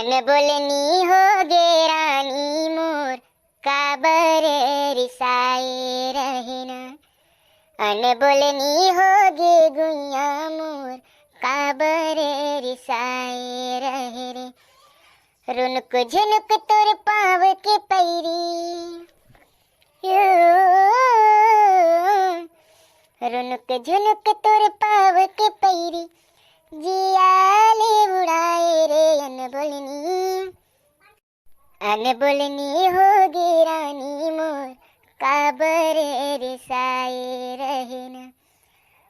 अनबोलनी हो गे रानी मोर काबर रिसाए रहना। अनबोलनी हो गे गुइया मोर काबर रिसाए रहे रे। रुनुक झुनुक तोर पाव के पैरी, रुनुक झुनुक तोर पाव के पैरी जियाले उड़ाए रे। अनबोलनी अनबोलनी हो गे रानी मोर काबर रिसाए रहना।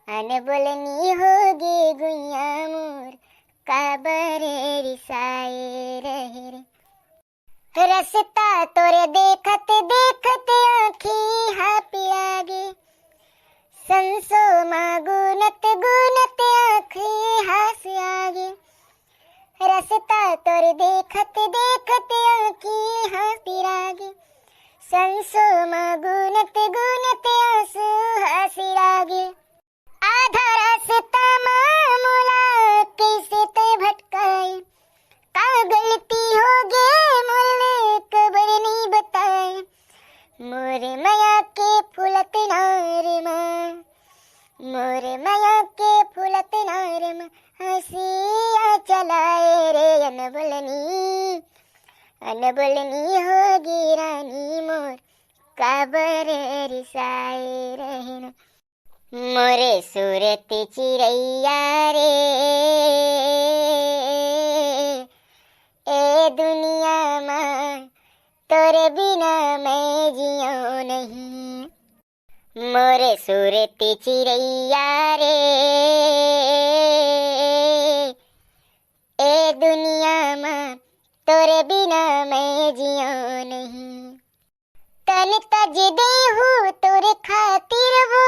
अनबोलनी हो गे गुइया मोर काबर रिसाए रहे रे। रसता तोरे देखत देखत आँखी हा पियागे, संसो माँ गुनत गुनत आँखी हास आगे। रसता तोरे देखत देखत आँखी हा पिरागे, संसो माँ गुनत गुनत आंसू हास आगे। आधा रास्ता मामूला कैसे ते भटकाए, का गलती हो गे मुझे खबर नहीं बताए। मोरे माया के फुलत नार माँ, मोरे माया के फुलत नार माँ हंसिया चलाए रे। अनबोलनी अनबोलनी हो गी रानी मोर काबर रिसाए रहना। मोरे सूरत चिड़ैया रे ए दुनिया माँ तोरे बिना मैं जियो नहीं। मोरे सूरत चिड़ैया रे ए दुनिया माँ तोरे बिना मैं जियो नहीं। तन तज दे हूँ तोरे खातिर वो,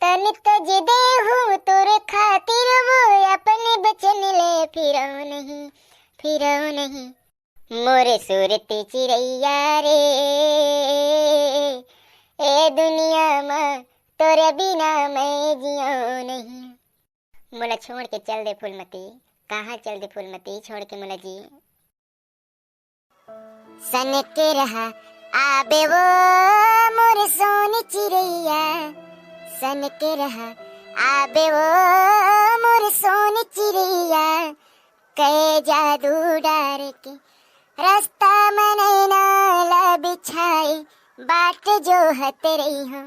तन तज दे हूँ तोरे खातिर वो, अपने बचन ले फिरो नहीं फिरो नहीं। मोरे सूरत चिड़ैया रे ए दुनिया माँ तोरे बिना मैं जियो नहीं। मोला छोड़ के चल दे फूलमती, कहाँ चल दे फूलमती छोड़ के मोला जी। सन के रहा आबे वो मोर सोनी चिड़ैया, सन के रहा आबे वो मोर सोनी चिड़ैया। कहे जादू डार के रास्ता मने नाला बिछाए, बाट जो हत रही हूँ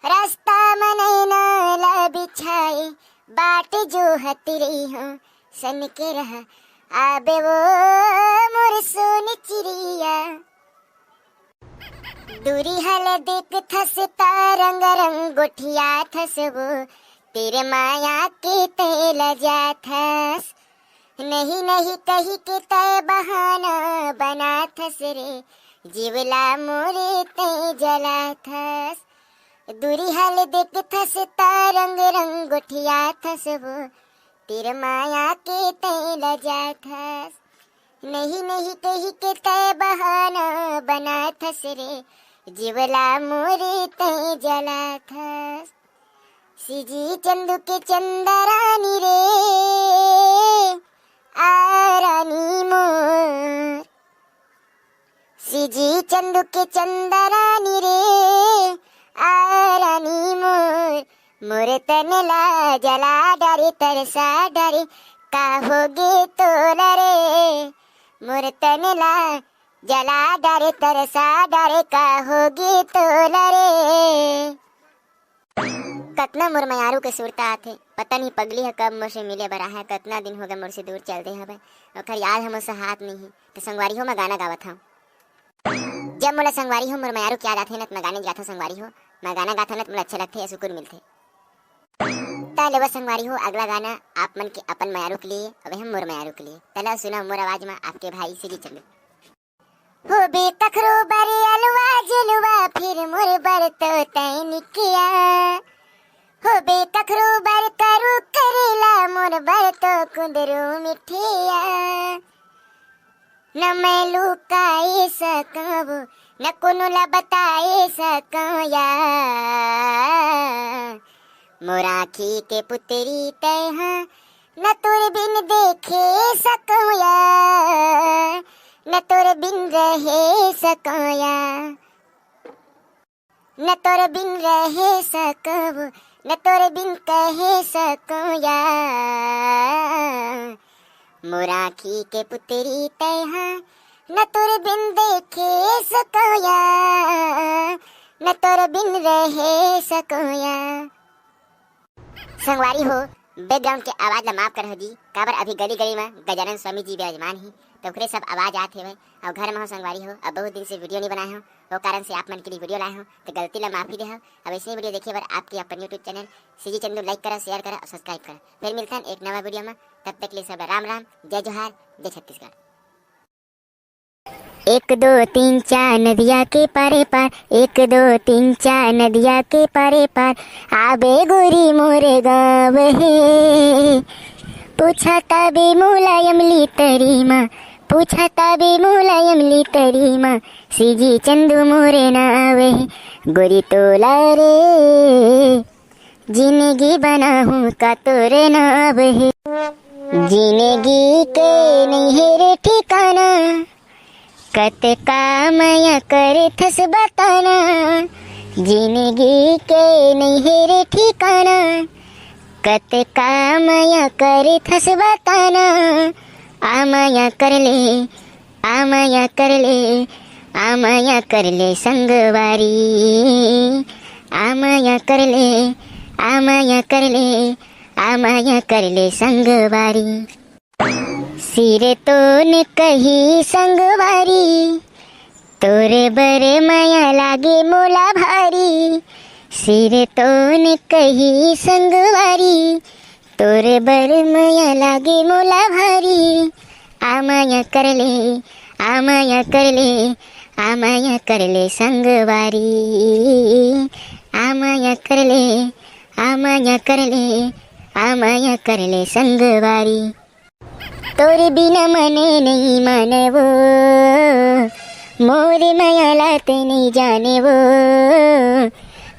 रास्ता मने नाला बिछाए, बाट जो हत रही हूँ। सन के रहा आबे वो मोर सोनी चिड़ैया। दूरी हल देख थस रंग रंग गोठिया थस वो, तेरे माया के तेल जा थस। नहीं नहीं कही के तय बहाना बना थस रे, जीवला मोरे ते जला थस। दूरी हल देख थस रंग रंग गोठिया थस वो, तेरे माया के तेल जा थस। नहीं नहीं कही के तय बहाना बना थस रे, जीवला मोरे ते जला थस। सीजी चंदू के चंदरानी रे आ रानी मोर, सीजी चंदू के चंदरानी रे आ रानी मोर। मोरे तनला जला डारे तरसा डारे, का होगे तोला रे। मोरे तनला जला डारे तरसा डारे, का होगे तोला रे। कतना मोर मयारू के सुरता आथे, पता नहीं पगली है कब मोर से मिले बरा है। कतना दिन हो गए मोर से दूर चल दे हवे, ओखर याद हम से हाथ नहीं है। तो संगवारी हो मैं गाना गावत हूँ। जब मोला संगवारी हो मोर मयारू क्या गाथे न, मैं गाने गाथा हूँ। संगवारी हो मैं गाना गाथा न, मोला अच्छा लगथे है, सुकून मिलथे। तले संगवारी हो अगला गाना आप मन के अपन मयारू के लिए, अब हम मोर मयारू के लिए। तला सुना मोर आवाज में आपके भाई सीधी चंदू। हो बे तखरो बारे अलवा जलवा फिर मोर बर तो तय निकिया। हो बे तखरो बर करू करेला मोर बर तो कुंदरू मिठिया। न मैं लुकाए सकूं न कोनो ला बताए सकूं या, मोर आँखी के पुतरी तैहा न तोर बिन देखे सकूं या। न तोरे बिन रहे सकोया, न तोरे बिन रहे सकूं, न तोरे बिन कहे सकोया। मोराखी के पुतरी तैहा न तोरे बिन देखे सकोया, न तोरे बिन रहे सकोया। संगवारी हो, बैकग्राउंड के आवाज ला माफ कर हो जी, काबर अभी गली गली में गजानन स्वामी जी विराजमान ही तो ओकरे सब आवाज आते हुए और घर में हो संगवारी हो। अब बहुत दिन से वीडियो नहीं बनाए हो, वो कारण से आप मन के लिए वीडियो लाए हो तो गलती ला माफी दे हो। अब ऐसे वीडियो देखिए बार आपके अपन YouTube channel CG Chandu like करा, शेयर करा और सब्सक्राइब करा। फिर मिलता है एक नवा वीडियो में, तब तक के लिए सब राम राम, जय जोहार, जय छत्तीसगढ़। 1 2 3 4 नदिया के पारे पार, 1 2 3 4 नदिया के पारे पार, आबे गोरी मोरे गाँव हे। पूछा ताबे मुलायम ली तरी माँ, पूछा ताबे मुलायम ली तरी माँ, सीजी चंदू मोरे नाव हे। गोरी तोला रे जिंदगी बना हूँ का तोरे नाव है। जिंदगी के नहीं है रे ठिकाना, कत का मया करे थस बताना। जिंदगी के नहीं है रे ठिकाना, कत का मया करे थस बताना। आमाया कर ले, आमाया कर ले, आमाया कर ले संगवारी, आमाया कर ले, आमाया कर ले, आमाया कर ले संगवारी। सिरे तो ने कही संगवारी, तोरे बरे माया लागे मोला भारी। सिरे तो ने कही संगवारी, तोरे बरे माया लागे मोला भारी। आमाया कर ले, आमाया कर ले, आमाया कर ले संगवारी, आमाया कर ले, आमाया कर ले, आमाया कर ले संगवारी। तोरे बिना मने नहीं माने वो, मोरे माया लाते नहीं जाने वो।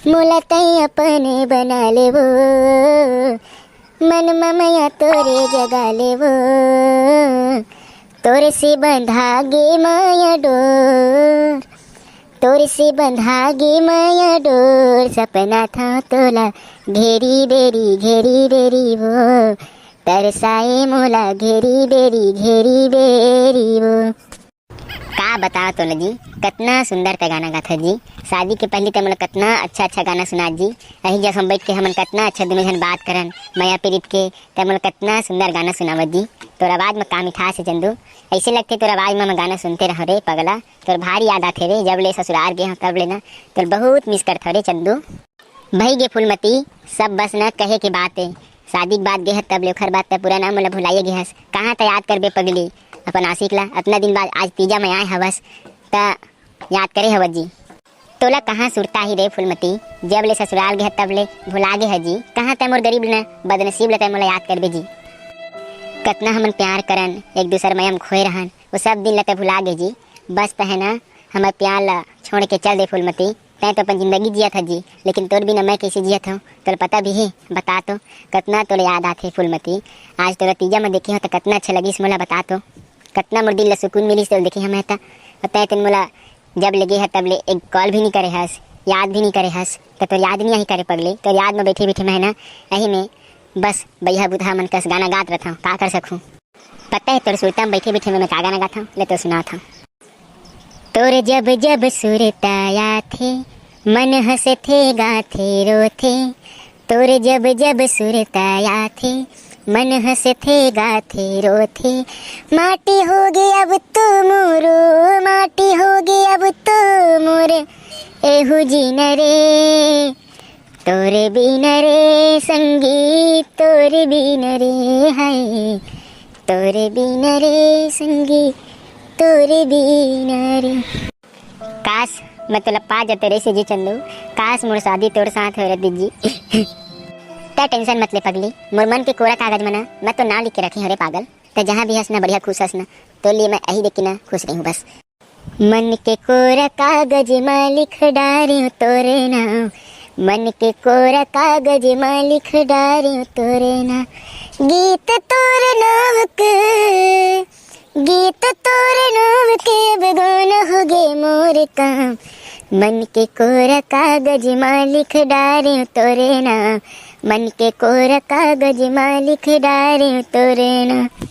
मोला तई अपने बना ले वो, मन मया तोरे जगा ले वो। तोरे से बंधा गे माया डोर, तोरे से बंधा गे माया डोर। सपना था तोला घेरी बेरी, घेरी बेरी वो, तरसाए मोला घेरी बेरी वो। का बताओ तो न जी, कितना सुंदर का गाना गाथा जी। शादी के पहले तो मोला कितना अच्छा गाना सुना जी। यही जब हम बैठ के हमन कितना अच्छा दोनों जन बात करन माया पीड़ित के, तब मोला कितना सुंदर गाना सुनावत जी। तोर आवाज में का मिठास है चंदू, ऐसे लगते तोर आवाज में मैं गाना सुनते रहो रे पगला। तोर भारी याद आते रे, जब ले ससुराल गए तब लेना तोर बहुत मिस करता रे चंदू। भाई गे फूलमती, सब बस न कहे के बात है, शादी के बाद गे तब ले ओखर बात तब पूरा नाम मोला भुलाइए गे हस। कहाँ तो याद करबे पगली अपन आशिक ला, इतना दिन बाद आज तीजा में आए हवस ता याद करे हवत जी। तोला कहाँ सुरता ही रे फूलमती, जब ले ससुराल गए तब ले भुला गे है जी। कहाँ तय मोर गरीब न बदनसीब ले तय मोला याद करबे जी। कितना हमन प्यार करन एक दूसर में हम खोए रहन, वो सब दिन ले भुला गे जी। बस तो है ना हमारे प्यार ला छोड़ के चल दे फूलमती। तय तो अपन जिंदगी जिया था जी, लेकिन तोर बिना मैं कैसे जिया था तोला पता भी है। बता तो कितना तोले याद आते फूलमती। आज तोरा तीजा में देखे हो तो कितना अच्छा लगी मोला, बता तो कितना मोर दिल ला सुकून मिली तो देखे हम था। तय तेन मोला जब लगे है तब ले एक कॉल भी नहीं करे हस, याद भी नहीं करे हस। तो तोर याद नहीं आई करे पगले, तोर याद में बैठे बैठे मैं ना यही में बस बैहा बुधा मन कस गाना गात रहता हूँ। का कर सकूँ पता है तोर सुरता में बैठे बैठे मैं का गाना गाता हूँ, ले तो सुना था। तोरे जब जब सुरताया थे, मन हंसे थे गाथे रोथे। तोरे जब जब सुरताया थे, मन हंसे थे गाथे रोथे। माटी हो गए अब तो मोरो, माटी हो गए अब तो मोरे। एहू जीन रे तोरे बिन रे, संगीत तोरे बिन रे, हाय तोरे बिन रे, संगीत तोरे बिन रे। काश मैं तो लपा जाते रे जी चंदू, काश मोर शादी तोर साथ हो रही जी। ते टेंशन मत ले पगली, मोर मन के कोरा कागज मना मैं तो ना लिख के रखी हरे पागल। ते जहाँ भी हंसना बढ़िया खुश हंसना, तो लिए मैं यही देख के ना खुश रही हूँ बस। मन के कोरा कागज में लिख डारी हूँ तोरे नाम, मन के कोरा कागज में लिख डारी हूँ तोरे नाम। गीत तोरे नाम के, गीत तोरे नाम के लागे मोर काम। मन के कोरा कागज मां लिख डारे तोरे नाम। मन के कोरा कागज मां लिख डारे तोरे नाम।